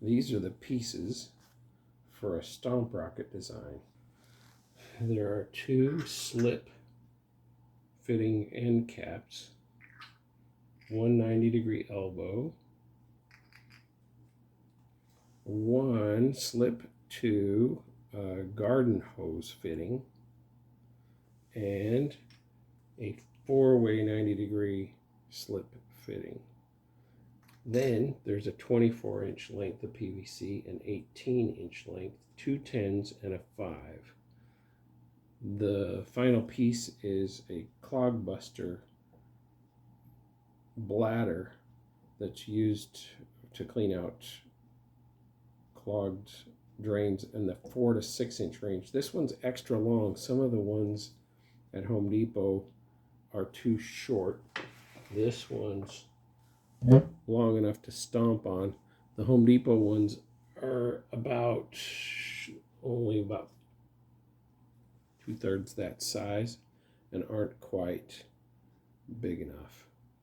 These are the pieces for a Stomp rocket design. There are 2 slip fitting end caps, one 90-degree elbow, one slip to garden hose fitting, and a 4-way 90-degree slip fitting. Then there's a 24-inch length of PVC, an 18-inch length, 2 10s, and a 5. The final piece is a clog buster bladder that's used to clean out clogged drains in the 4 to 6 inch range. This one's extra long. Some of the ones at Home Depot are too short. This one's long enough to stomp on. The Home Depot ones are only about 2/3 that size and aren't quite big enough.